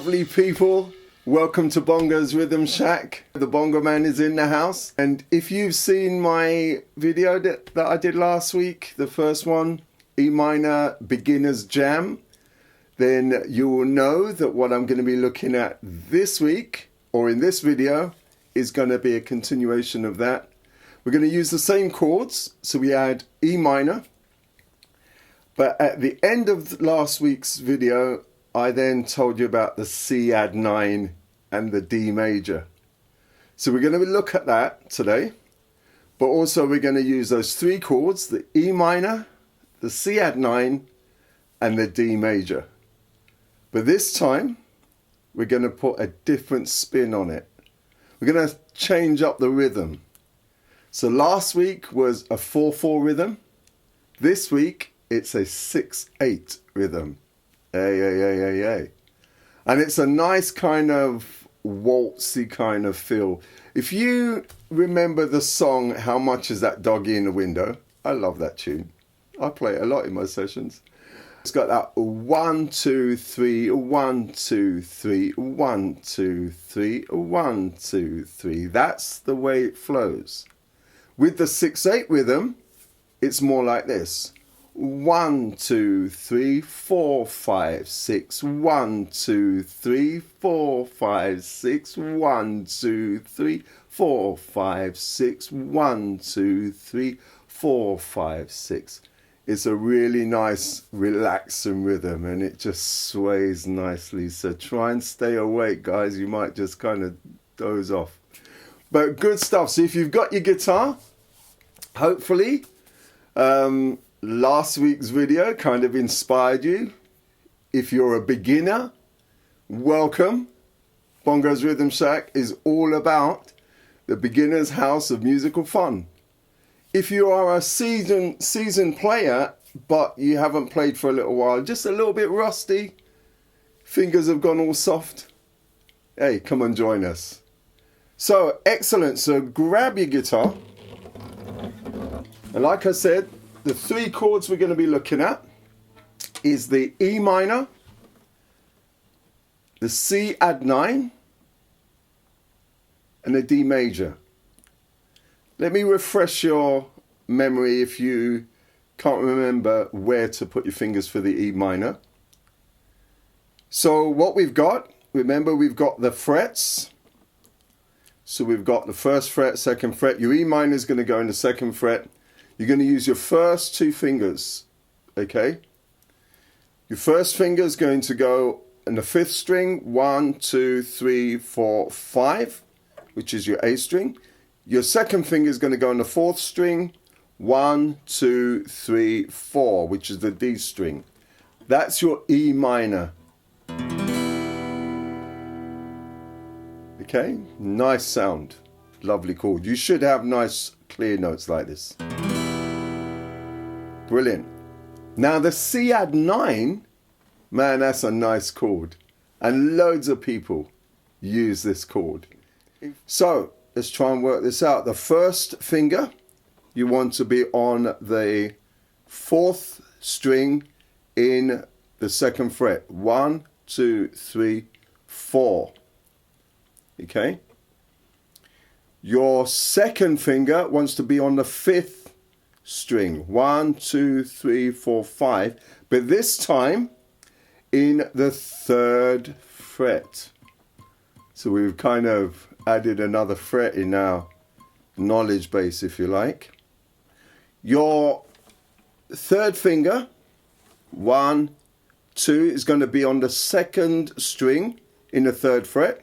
Lovely people, welcome to Bongo's Rhythm Shack. The Bongo Man is in the house, and if you've seen my video that I did last week, the first one, E minor beginner's jam, then you will know that what I'm going to be looking at this week, or in this video, is going to be a continuation of that. We're going to use the same chords, so we add E minor, but at the end of last week's video, I then told you about the Cadd9 and the D major. So we're going to look at that today, but also we're going to use those three chords, the E minor, the Cadd9 and the D major. But this time, we're going to put a different spin on it. We're going to change up the rhythm. So last week was a 4/4 rhythm. This week, it's a 6/8 rhythm. Hey. And it's a nice kind of waltzy kind of feel. If you remember the song, How Much Is That Doggy in the Window? I love that tune. I play it a lot in my sessions. It's got that 1, 2, 3, 1, 2, 3, 1, 2, 3, 1, 2, 3. That's the way it flows. With the 6/8 rhythm, it's more like this. 1, 2, 3, 4, 5, 6. 1, 2, 3, 4, 5, 6. 1, 2, 3, 4, 5, 6. 1, 2, 3, 4, 5, 6. It's a really nice, relaxing rhythm, and it just sways nicely. So try and stay awake, guys. You might just kind of doze off. But good stuff. So if you've got your guitar, hopefully, last week's video kind of inspired you. If you're a beginner, welcome. Bongo's Rhythm Shack is all about the beginner's house of musical fun. If you are a seasoned player, but you haven't played for a little while, just a little bit rusty, fingers have gone all soft, hey, come and join us. So, excellent. So grab your guitar. And like I said, the three chords we're going to be looking at is the E minor, the Cadd9, and the D major. Let me refresh your memory if you can't remember where to put your fingers for the E minor. So what we've got, remember we've got the frets. So we've got the first fret, second fret. Your E minor is going to go in the second fret. You're going to use your first two fingers, okay? Your first finger is going to go in the fifth string, 1, 2, 3, 4, 5, which is your A string. Your second finger is going to go in the fourth string, 1, 2, 3, 4, which is the D string. That's your E minor. Okay, nice sound, lovely chord. You should have nice clear notes like this. Brilliant. Now the Cadd9, man, that's a nice chord. And loads of people use this chord. So let's try and work this out. The first finger, you want to be on the fourth string in the second fret. 1, 2, 3, 4. Okay. Your second finger wants to be on the fifth string. 1, 2, 3, 4, 5. But this time in the third fret. So we've kind of added another fret in our knowledge base, if you like. Your third finger, 1, 2, is going to be on the second string in the third fret.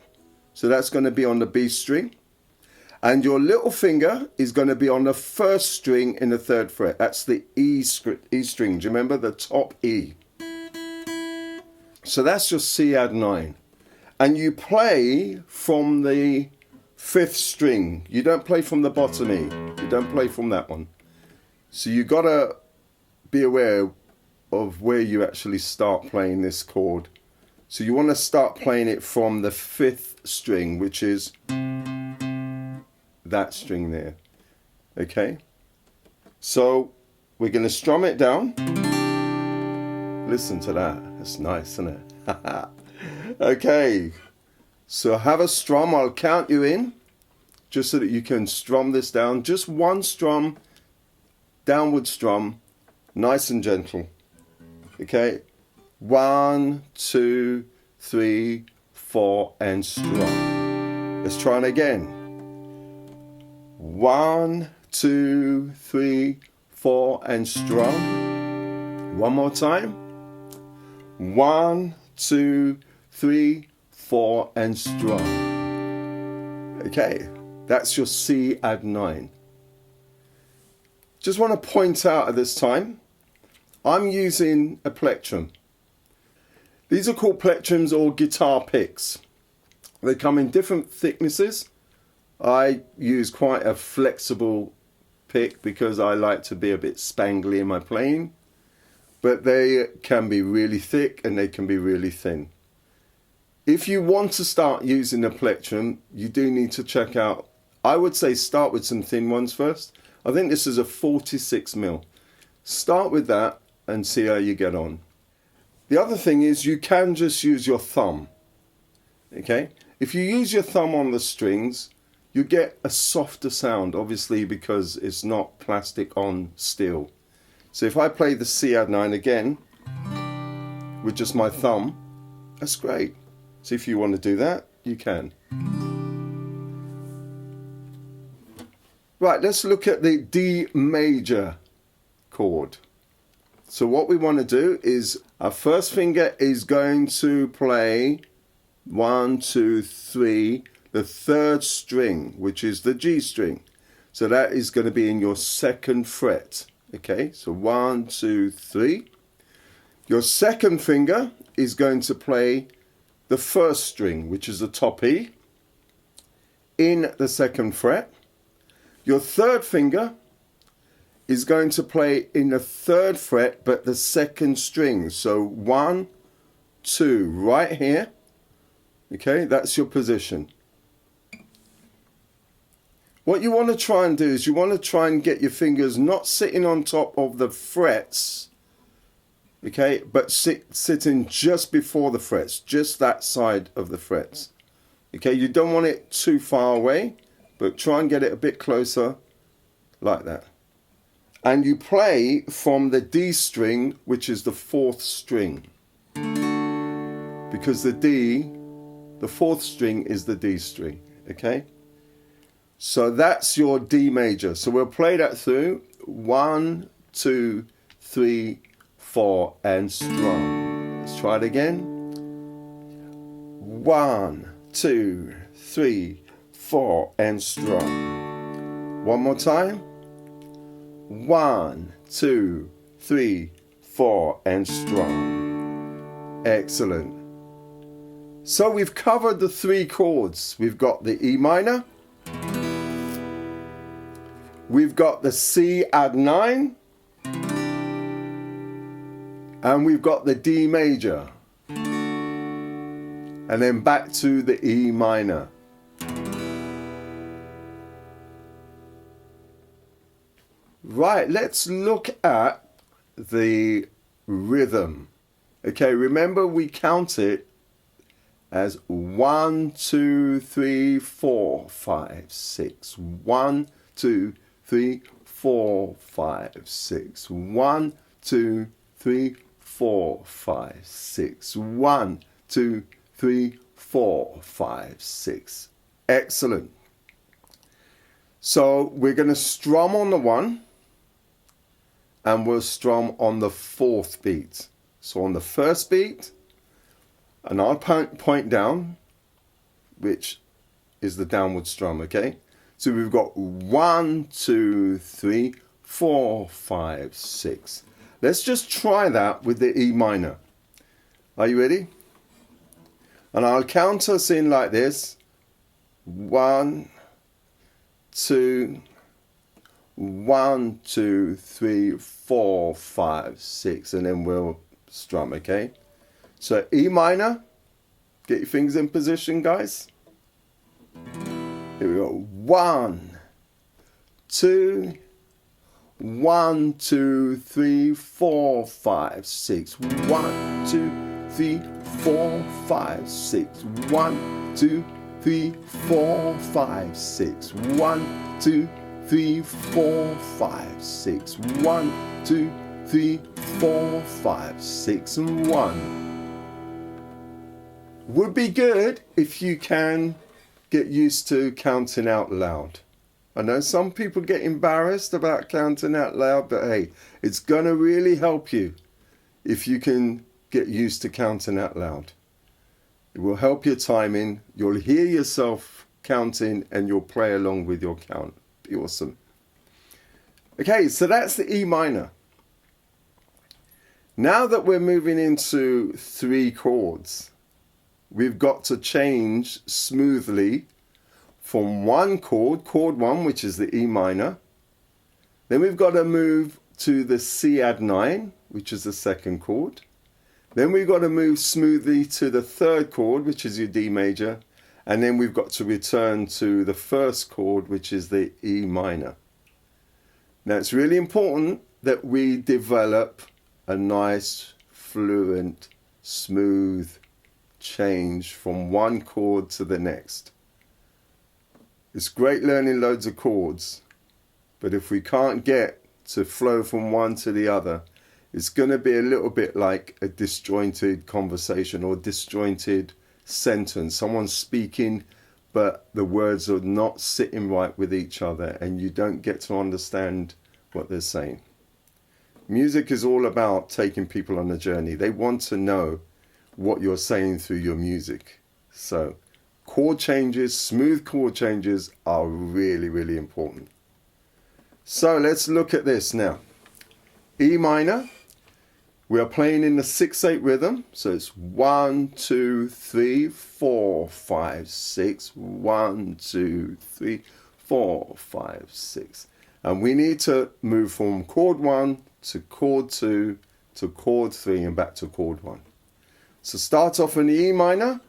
So that's going to be on the B string. And your little finger is going to be on the first string in the third fret. That's the E string. Do you remember the top E? So that's your Cadd9. And you play from the fifth string. You don't play from the bottom E. You don't play from that one. So you got to be aware of where you actually start playing this chord. So you want to start playing it from the fifth string, which is that string there. Okay? So we're going to strum it down. Listen to that. That's nice, isn't it? Okay, so have a strum. I'll count you in just so that you can strum this down. Just one strum, downward strum, nice and gentle. Okay, 1, 2, 3, 4, and strum. Let's try it again. 1, 2, 3, 4, and strum. One more time. 1, 2, 3, 4, and strum. Okay, that's your Cadd9. Just want to point out at this time, I'm using a plectrum. These are called plectrums or guitar picks. They come in different thicknesses. I use quite a flexible pick because I like to be a bit spangly in my playing. But they can be really thick and they can be really thin. If you want to start using a plectrum, you do need to check out, I would say start with some thin ones first. I think this is a 46mm. Start with that and see how you get on. The other thing is you can just use your thumb. Okay? If you use your thumb on the strings, you get a softer sound, obviously because it's not plastic on steel. So if I play the Cadd9 again with just my thumb, that's great. So if you want to do that, you can. Right, let's look at the D major chord. So what we want to do is our first finger is going to play 1, 2, 3, the third string, which is the G string. So that is going to be in your second fret. Okay, so 1, 2, 3. Your second finger is going to play the first string, which is the top E, in the second fret. Your third finger is going to play in the third fret, but the second string. So 1, 2, right here. Okay, that's your position. What you want to try and do is you want to try and get your fingers not sitting on top of the frets, okay, but sitting just before the frets, just that side of the frets. Okay, you don't want it too far away, but try and get it a bit closer, like that. And you play from the D string, which is the fourth string. Because the D, the fourth string is the D string, okay? So that's your D major. So we'll play that through. 1, 2, 3, 4, and strum. Let's try it again. 1, 2, 3, 4, and strum. One more time. 1, 2, 3, 4, and strum. Excellent. So we've covered the three chords. We've got the E minor. We've got the Cadd9. And we've got the D major. And then back to the E minor. Right, let's look at the rhythm. Okay, remember we count it as 1, 2, 3, 4, 5, 6. 1, 2, 3, 4, 5, 6. 1, 2, 3, 4, 5, 6. 1, 2, 3, 4, 5, 6. Excellent. So we're going to strum on the 1 and we'll strum on the fourth beat. So on the first beat, and I'll point down, which is the downward strum, okay? So we've got 1, 2, 3, 4, 5, 6. Let's just try that with the E minor. Are you ready? And I'll count us in like this. 1, 2, 1, 2, 3, 4, 5, 6, and then we'll strum, okay? So E minor, get your fingers in position, guys. Here we go. 1, 2, 1, 2, 3, 4, 5, 6. 1, 2, 3, 4, 5, 6. 1, 2, 3, 4, 5, 6. 1, 2, 3, 4, 5, 6. 1, 2, 3, 4, 5, 6, and 1. Would be good if you can get used to counting out loud. I know some people get embarrassed about counting out loud, but hey, it's going to really help you if you can get used to counting out loud. It will help your timing. You'll hear yourself counting and you'll play along with your count. Be awesome. Okay, so that's the E minor. Now that we're moving into 3 chords, we've got to change smoothly from one chord, chord 1, which is the E minor. Then we've got to move to the Cadd9, which is the 2nd chord. Then we've got to move smoothly to the 3rd chord, which is your D major. And then we've got to return to the 1st chord, which is the E minor. Now it's really important that we develop a nice, fluent, smooth change from one chord to the next. It's great learning loads of chords, but if we can't get to flow from one to the other, it's going to be a little bit like a disjointed conversation or disjointed sentence. Someone's speaking, but the words are not sitting right with each other and you don't get to understand what they're saying. Music is all about taking people on a journey. They want to know what you're saying through your music. So chord changes, smooth chord changes are really, really important. So let's look at this now. E minor. We are playing in the 6/8 rhythm, so it's 1, 2, 3, 4, 5, 6. 1, 2, 3, 4, 5, 6. And we need to move from chord 1 to chord 2 to chord 3 and back to chord 1. So start off in the E minor,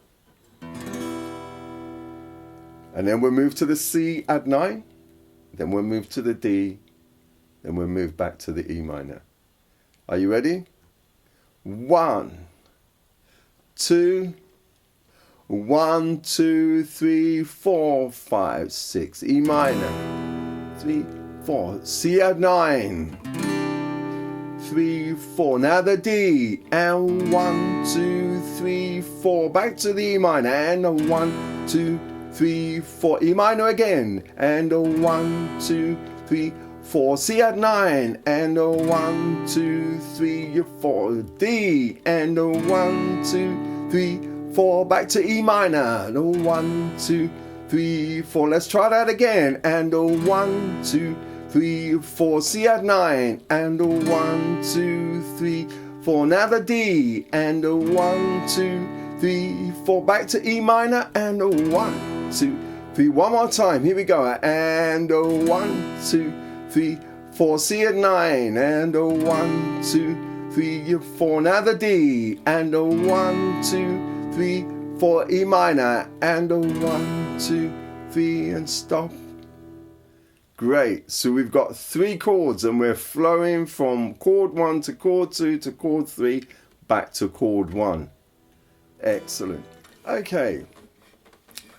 and then we'll move to the Cadd9, then we'll move to the D, then we'll move back to the E minor. Are you ready? 1, 2, 1, 2, 3, 4, 5, 6. E minor. 3, 4. Cadd9. 3, 4. Now the D. And 1, 2, 3, 4. Back to the E minor. And a 1, 2, 3, 4. E minor again. And a 1, 2, 3, 4. Cadd9. And a 1, 2, 3, 4. D. And a 1, 2, 3, 4. Back to E minor. And a 1, 2, 3, 4. Let's try that again. And a 1, 2, 3, 4. Cadd9. And a 1, 2, 3, 4. Now the D. And a 1, 2, 3, 4. Back to E minor. And a 1, 2, 3. One more time. Here we go. And a 1, 2, 3, 4. Cadd9. And a 1, 2, 3, 4. Now the D. And a 1, 2, 3, 4. E minor. And a 1, 2, 3, and stop. Great. So we've got 3 chords and we're flowing from chord 1 to chord 2 to chord 3 back to chord 1. Excellent. Okay.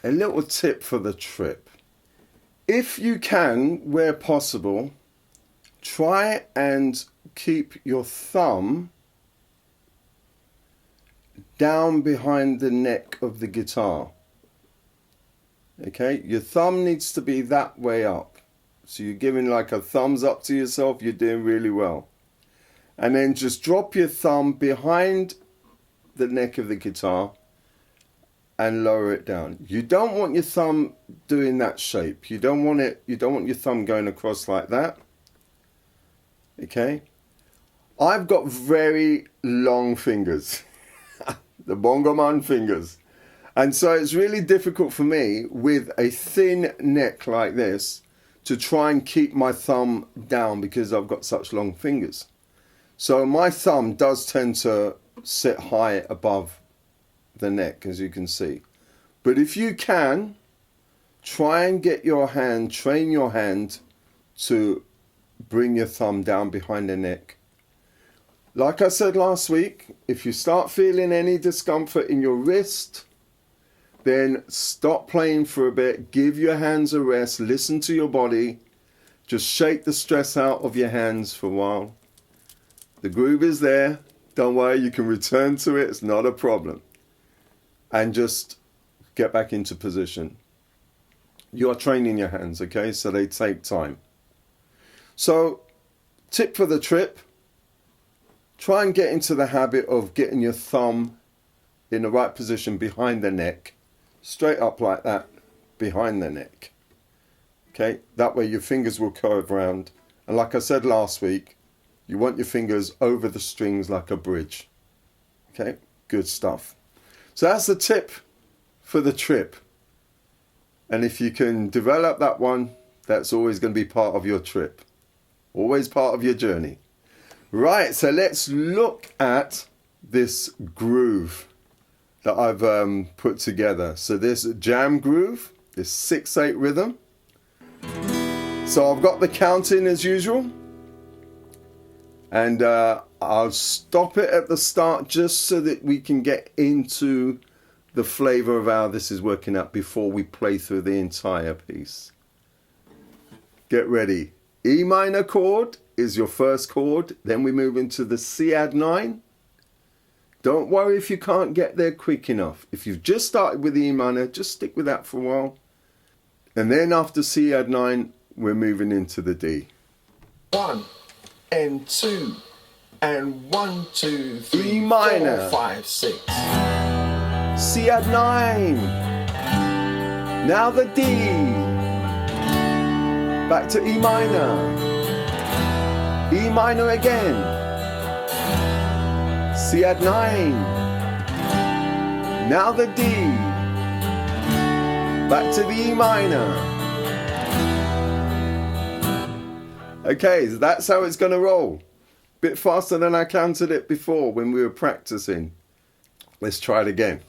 A little tip for the trip. If you can, where possible, try and keep your thumb down behind the neck of the guitar. Okay, your thumb needs to be that way up. So you're giving like a thumbs up to yourself, you're doing really well. And then just drop your thumb behind the neck of the guitar and lower it down. You don't want your thumb doing that shape. You don't want your thumb going across like that. Okay? I've got very long fingers. The bongo man fingers. And so it's really difficult for me with a thin neck like this to try and keep my thumb down because I've got such long fingers. So my thumb does tend to sit high above the neck, as you can see. But if you can, try and get your hand, train your hand to bring your thumb down behind the neck. Like I said last week, if you start feeling any discomfort in your wrist, then stop playing for a bit, give your hands a rest, listen to your body, just shake the stress out of your hands for a while. The groove is there, don't worry, you can return to it, it's not a problem. And just get back into position. You are training your hands, okay, so they take time. So, tip for the trip, try and get into the habit of getting your thumb in the right position behind the neck, straight up like that, behind the neck. Okay, that way your fingers will curve round. And like I said last week, you want your fingers over the strings like a bridge. Okay, good stuff. So that's the tip for the trip. And if you can develop that one, that's always going to be part of your trip. Always part of your journey. Right, so let's look at this groove that I've put together. So this jam groove, this 6/8 rhythm. So I've got the counting as usual. And I'll stop it at the start just so that we can get into the flavor of how this is working out before we play through the entire piece. Get ready. E minor chord is your first chord. Then we move into the Cadd9. Don't worry if you can't get there quick enough. If you've just started with the E minor, just stick with that for a while. And then after Cadd9, we're moving into the D. 1 and 2 and 1, 2, 3, E minor. 4, 5, 6. Cadd9. Now the D. Back to E minor. E minor again. Cadd9. Now the D. Back to the E minor. Okay, so that's how it's going to roll. Bit faster than I counted it before when we were practicing. Let's try it again.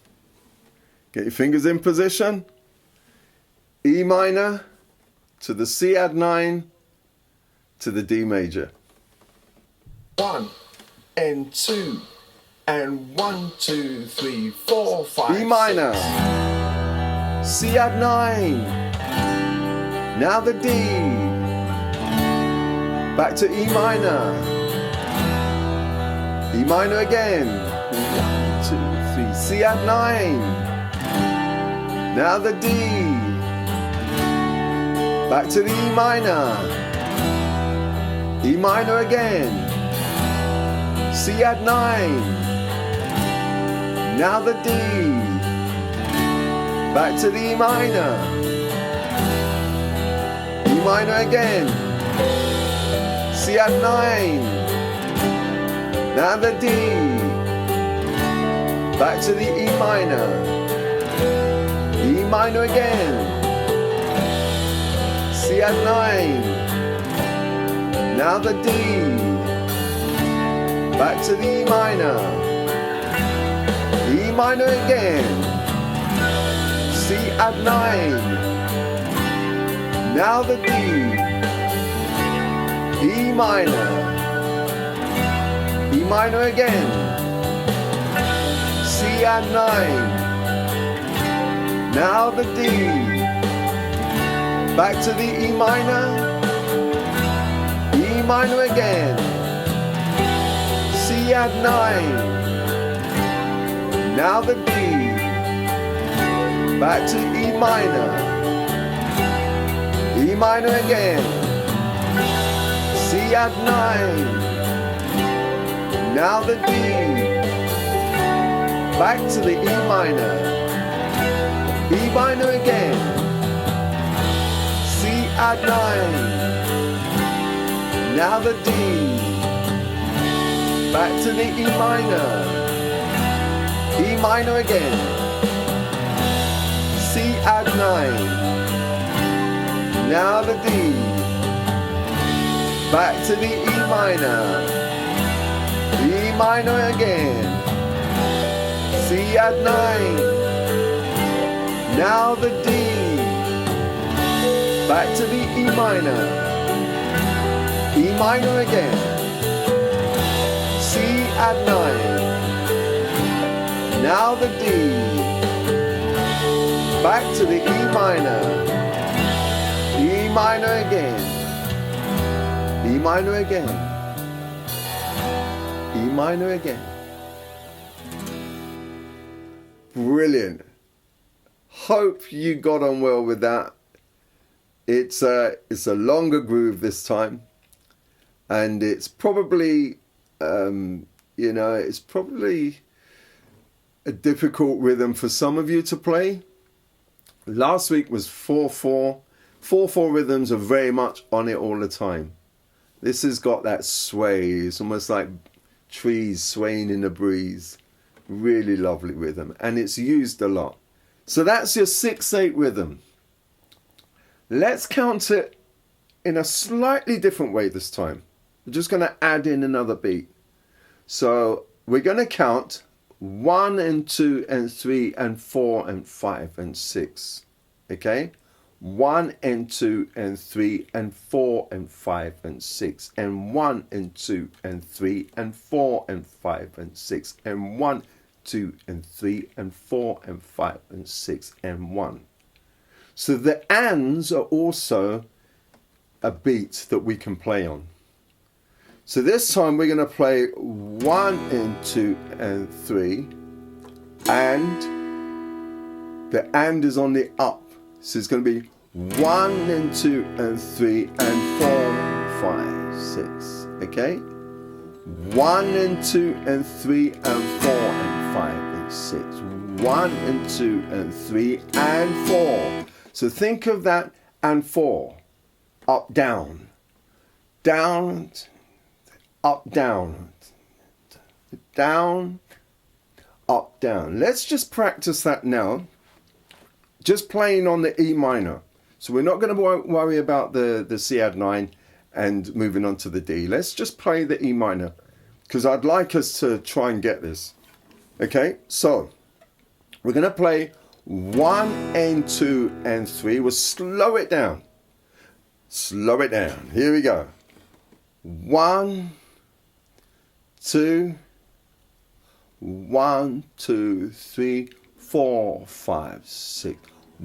Get your fingers in position. E minor to the Cadd9 to the D major. 1 and 2 and 1, 2, 3, 4, 5, E minor. 6. Cadd9. Now the D. Back to E minor. E minor again. 1, 2, 3. Cadd9. Now the D. Back to the E minor. E minor again. Cadd9. Now the D. Back to the E minor. E minor again. Cadd9. Now the D. Back to the E minor. E minor again. Cadd9. Now the D. Back to the E minor. E minor again. Cadd9. Now the D. E minor. E minor again. Cadd9. Now the D. Back to the E minor. E minor again. Cadd9. Now the D. Back to E minor. E minor again. Cadd9. Now the D. Back to the E minor. E minor again. Cadd9. Now the D. Back to the E minor. E minor again. Cadd9. Now the D. Back to the E minor. E minor again. Cadd9. Now the D. Back to the E minor. E minor again. Cadd9. Now the D. Back to the E minor. E minor again. E minor again. E minor again. Brilliant. Hope you got on well with that. It's a longer groove this time, and it's probably it's probably a difficult rhythm for some of you to play. Last week was 4/4. 4/4 rhythms are very much on it all the time. This has got that sway. It's almost like trees swaying in the breeze. Really lovely rhythm, and it's used a lot. So that's your 6/8 rhythm. Let's count it in a slightly different way this time. We're just going to add in another beat. So we're going to count 1 and 2 and 3 and 4 and 5 and 6. Okay? 1 and 2 and 3 and 4 and 5 and 6 and 1 and 2 and 3 and 4 and 5 and 6 and 1, 2 and 3 and 4 and 5 and 6 and 1. So the ands are also a beat that we can play on. So this time we're going to play 1 and 2 and 3, and the and is on the up. So it's going to be 1 and 2 and 3 and 4, 5, 6. Okay? 1 and 2 and 3 and 4 and 5 and 6. 1 and 2 and 3 and 4. So think of that and 4. Up, down. Down, up, down. Down, up, down. Let's just practice that now. Just playing on the E minor. So we're not going to worry about the Cadd9 and moving on to the D. Let's just play the E minor, because I'd like us to try and get this. Okay, so we're going to play 1 and 2 and 3. We'll slow it down. Slow it down. Here we go. 1, 2, 1, 2, 3, 4, 5, 6.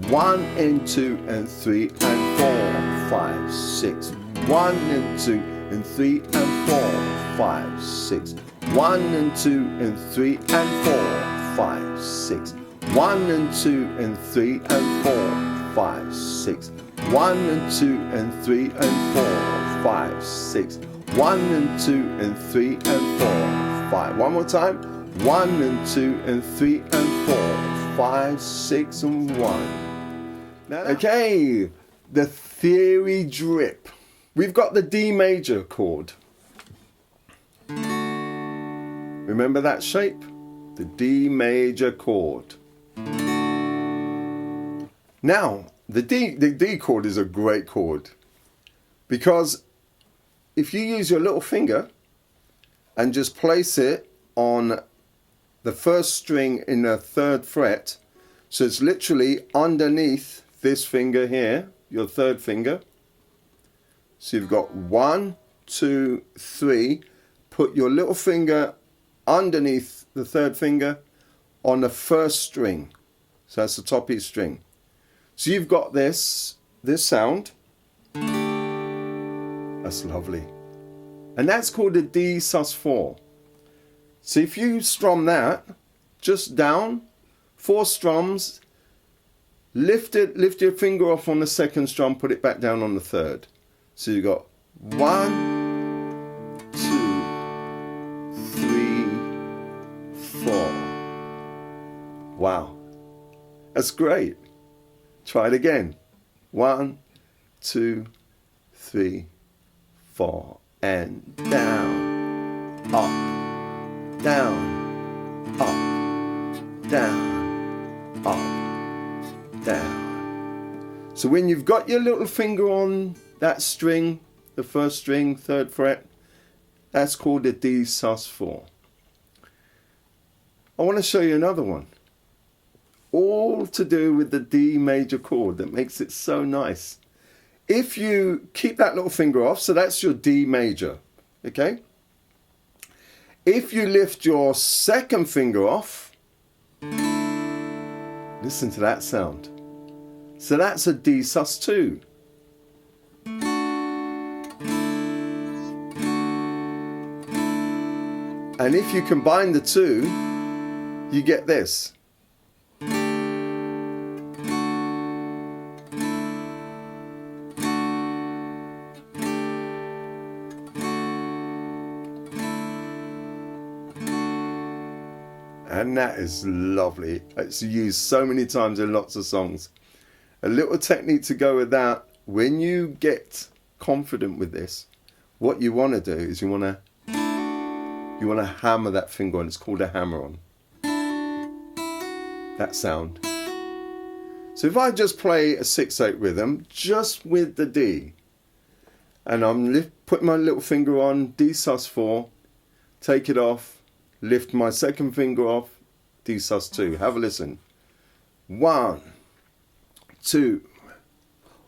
1 and 2 and 3 and 4, 5, 6. 1 and 2 and 3 and 4, 5, 6. 1 and 2 and 3 and 4, 5, 6. 1 and 2 and 3 and 4, 5, 6. 1 and 2 and 3 and 4, 5, 6. 1 and 2 and 3 and 4, 5. One more time. 1 and 2 and 3 and 4, 5, 6 and 1. Okay, the theory drip. We've got the D major chord. Remember that shape? The D major chord. Now, the D chord is a great chord, because if you use your little finger and just place it on the first string in the 3rd fret, so it's literally underneath this finger here, your 3rd finger. So you've got 1, 2, 3. Put your little finger underneath the 3rd finger on the 1st string. So that's the top of your string. So you've got this sound. That's lovely. And that's called a D sus4. So if you strum that, just down, 4 strums, lift your finger off on the 2nd strum, put it back down on the 3rd. So you've got 1, 2, 3, 4. Wow. That's great. Try it again. 1, 2, 3, 4. And down, up, down, up, down, up, down. So when you've got your little finger on that string, the 1st string, 3rd fret, that's called a D sus4. I want to show you another one. All to do with the D major chord that makes it so nice. If you keep that little finger off, so that's your D major, okay? If you lift your second finger off, listen to that sound. So that's a D sus2. And if you combine the two, you get this. And that is lovely. It's used so many times in lots of songs. A little technique to go with that. When you get confident with this, what you want to do is you want to hammer that finger on. It's called a hammer-on. That sound. So if I just play a 6/8 rhythm just with the D, and I'm putting my little finger on D sus4, take it off, lift my second finger off, D sus2. Have a listen. 1, 2,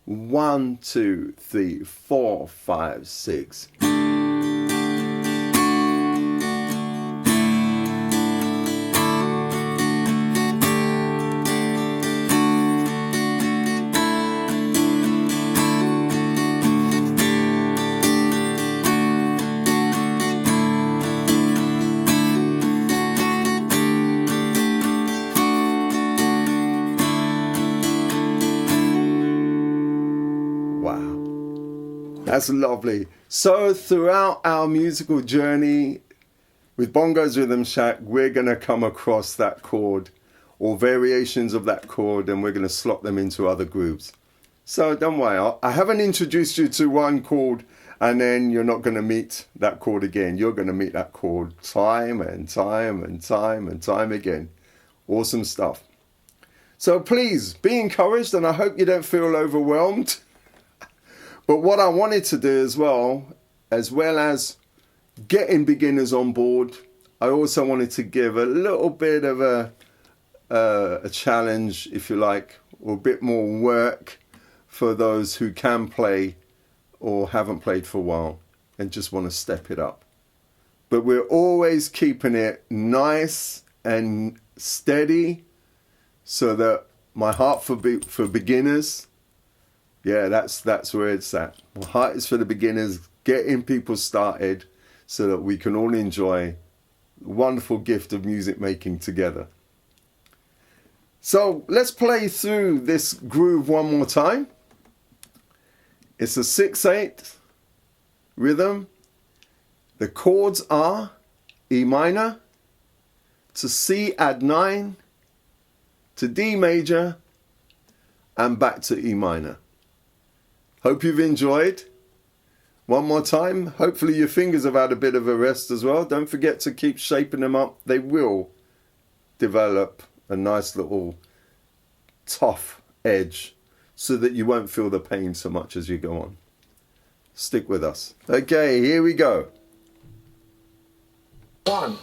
1, 2, 3, 4, 5, 6. That's lovely. So throughout our musical journey with Bongo's Rhythm Shack, we're going to come across that chord or variations of that chord, and we're going to slot them into other grooves. So don't worry, I haven't introduced you to one chord and then you're not going to meet that chord again. You're going to meet that chord time and time and time and time again. Awesome stuff. So please be encouraged, and I hope you don't feel overwhelmed. But what I wanted to do as well as getting beginners on board, I also wanted to give a little bit of a challenge, if you like, or a bit more work for those who can play or haven't played for a while and just want to step it up. But we're always keeping it nice and steady, so that my heart for beginners, yeah, that's where it's at. My heart is for the beginners, getting people started so that we can all enjoy the wonderful gift of music making together. So let's play through this groove one more time. It's a 6/8 rhythm. The chords are E minor to C add 9 to D major and back to E minor. Hope you've enjoyed. One more time. Hopefully your fingers have had a bit of a rest as well. Don't forget to keep shaping them up. They will develop a nice little tough edge so that you won't feel the pain so much as you go on. Stick with us. Okay, here we go. 1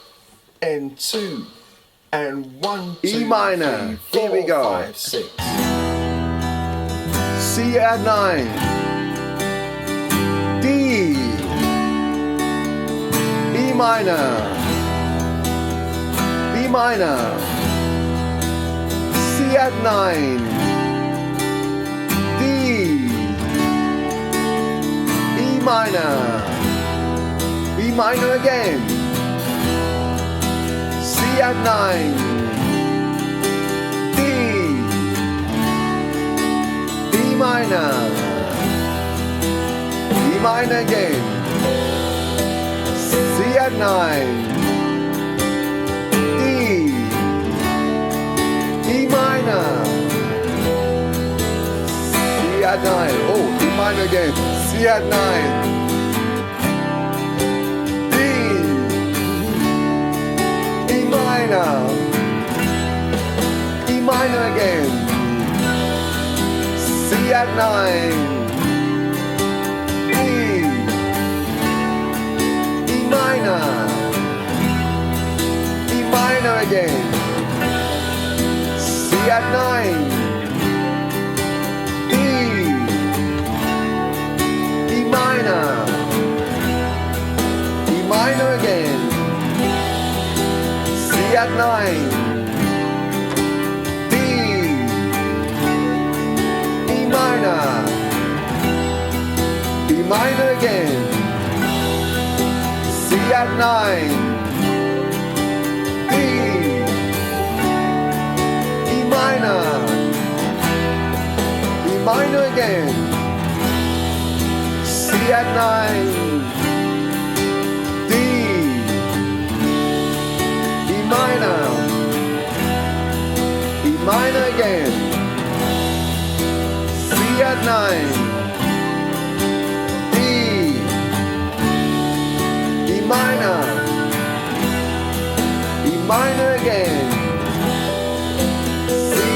and 2 and 1, 2, E minor. 3, 4, Here we go. 5, 6. C add 9, D, E minor, B minor, C add 9, D, E minor, B minor again, C add 9, E minor, E minor again, C add 9, D, E minor, C add 9, oh, E minor again, C add 9, D, E minor, E minor again, C add 9, E, E minor, E minor again, C add 9, D, E minor, E minor again, Cadd9, D, E minor, E minor again, Cadd9, D, E minor, E minor again, Cadd9, D, E minor, E minor again, Cadd9, D, E minor, E minor again,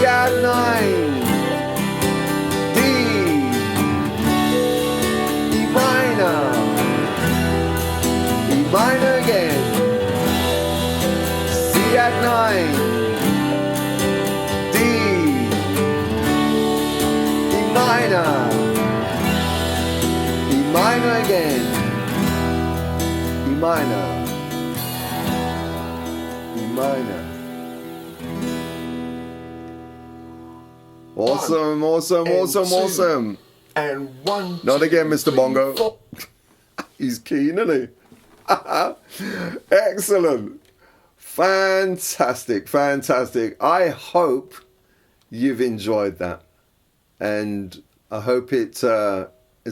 Cadd9, D, E minor, E minor again, Cadd9, D, E minor, E minor again, E minor, E minor. Awesome, awesome, awesome, two, awesome. And 1, Not 2, again, Mr. 3, Bongo. 4. He's keen, isn't he? Excellent. Fantastic, fantastic. I hope you've enjoyed that. And I hope it has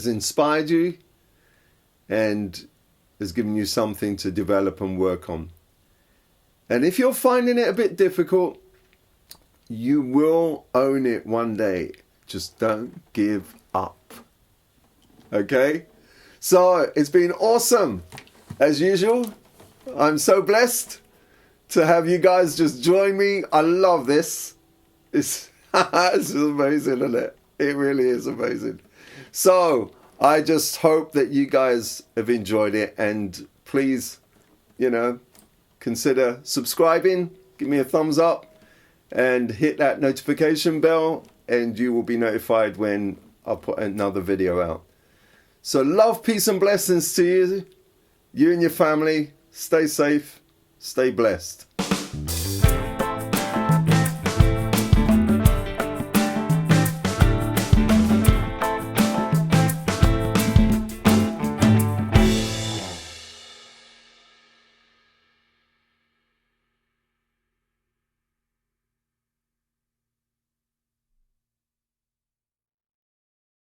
inspired you and has given you something to develop and work on. And if you're finding it a bit difficult, you will own it one day. Just don't give up. Okay? So it's been awesome. As usual, I'm so blessed to have you guys just join me. I love this. It's amazing, isn't it? It really is amazing. So I just hope that you guys have enjoyed it, and please, consider subscribing, give me a thumbs up, and hit that notification bell, and you will be notified when I put another video out. So love, peace and blessings to you and your family. Stay safe, stay blessed.